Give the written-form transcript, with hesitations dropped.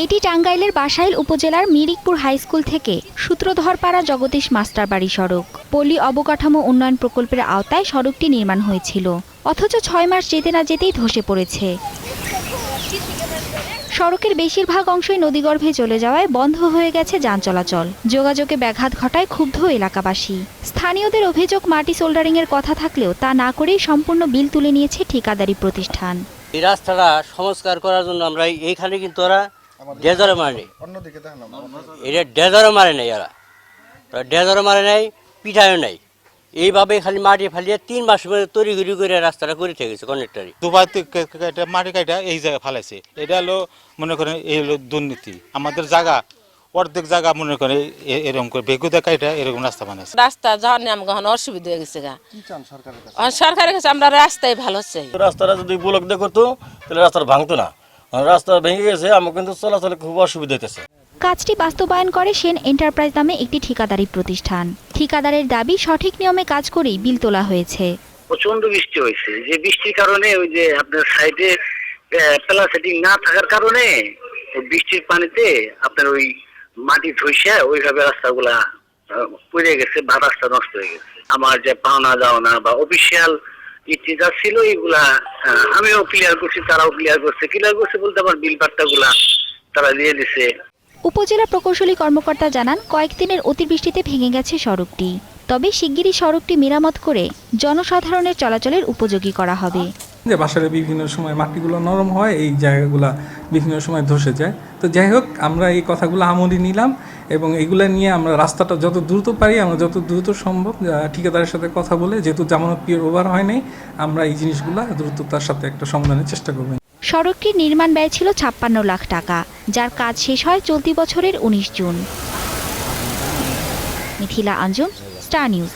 এটি টাঙ্গাইলের বাসাইল উপজেলার মিরিকপুর হাইস্কুল থেকে সূত্রধরপাড়া জগদীশ মাস্টারবাড়ি সড়ক। পল্লী অবকাঠামো উন্নয়ন প্রকল্পের আওতায় সড়কটি নির্মাণ হয়েছিল, অথচ ৬ মাস যেতে না যেতেই ধসে পড়েছে। সড়কের বেশিরভাগ অংশই নদীগর্ভে চলে যাওয়ায় বন্ধ হয়ে গেছে যান চলাচল। যোগাযোগে ব্যাঘাত ঘটায় ক্ষুব্ধ এলাকাবাসী। স্থানীয়দের অভিযোগ, মাটি সোল্ডারিংয়ের কথা থাকলেও তা না করেই সম্পূর্ণ বিল তুলে নিয়েছে ঠিকাদারি প্রতিষ্ঠান। এই রাস্তাটা সংস্কার করার জন্য আমরা এইখানে কিন্তু ওরা ডেজারও মারেনি, এটা ডেজারও মারে নাই, এরা ডেজারও মারে নাই, পিঠায়ও নাই। এইভাবে খালি মাটি ফালিয়ে 3 মাস তৈরি করে রাস্তাটা করে থেকেছে কন্ট্রাক্টরি। দুবার মাটি কাটা এই জায়গায় ফালাইছে, এটা হলো মনে করেন এই হলো দুর্নীতি। আমাদের জায়গা অর্ধেক জায়গা মনে করে এরকম করে বেগুদা কাটা এরকম রাস্তা বানাইছে। রাস্তা যাওয়ার নিয়ে আমাকে অসুবিধা হয়ে গেছে। সরকারের কাছে আমরা রাস্তায় ভালো চাই। রাস্তাটা যদি ব্লক দিয়ে করতো তাহলে রাস্তাটা ভাঙতো না, রাস্তা ভেঙে গেছে, আমার কিন্তু চলাচলে খুব অসুবিধা হইতেছে। কাজটি বাস্তবায়ন করে সেন এন্টারপ্রাইজ নামে একটি ঠিকাদারি প্রতিষ্ঠান। ঠিকাদারের দাবি, সঠিক নিয়মে কাজ করেই বিল তোলা হয়েছে। প্রচন্ড বৃষ্টি হয়েছে, যে বৃষ্টির কারণে ওই যে আপনার সাইডে প্লাস সেটিং না থাকার কারণে বৃষ্টির পানিতে আপনার ওই মাটি ধসে ওইভাবে রাস্তাগুলা পড়ে গেছে বা রাস্তা নষ্ট হয়ে গেছে। আমার যে পাওনা যাওনা বা অফিসিয়াল যা ছিল এগুলা আমিও ক্লিয়ার করছি, তারাও ক্লিয়ার করছে বলতে আমার বিল পাট্টাগুলা তারা দিয়ে দিছে। উপজেলা প্রকৌশলী কর্মকর্তা জানান, কয়েকদিনের অতিবৃষ্টিতে ভেঙে গেছে সড়কটি, তবে শিগগিরই সড়কটি মেরামত করে জনসাধারণের চলাচলের উপযোগী করা হবে। যে বাসারে বিভিন্ন সময় মাটিগুলো নরম হয়, এই জায়গাগুলো বিভিন্ন সময় ধসে যায়। তো যাই হোক, আমরা এই কথাগুলো আমলে নিলাম এবং এগুলো নিয়ে আমরা রাস্তাটা যত দ্রুত পারি, আমরা যত দ্রুত সম্ভব ঠিকাদারের সাথে কথা বলে, যেহেতু জামানত পিরিয়ড ওভার হয় নাই, আমরা এই জিনিসগুলো দ্রুততার সাথে একটা সমাধানের চেষ্টা করব। সড়কটির নির্মাণ ব্যয় ছিল ৫৬ লাখ টাকা, যার কাজ শেষ হয় চলতি বছরের ১৯ June. Mithila Anjum, star news.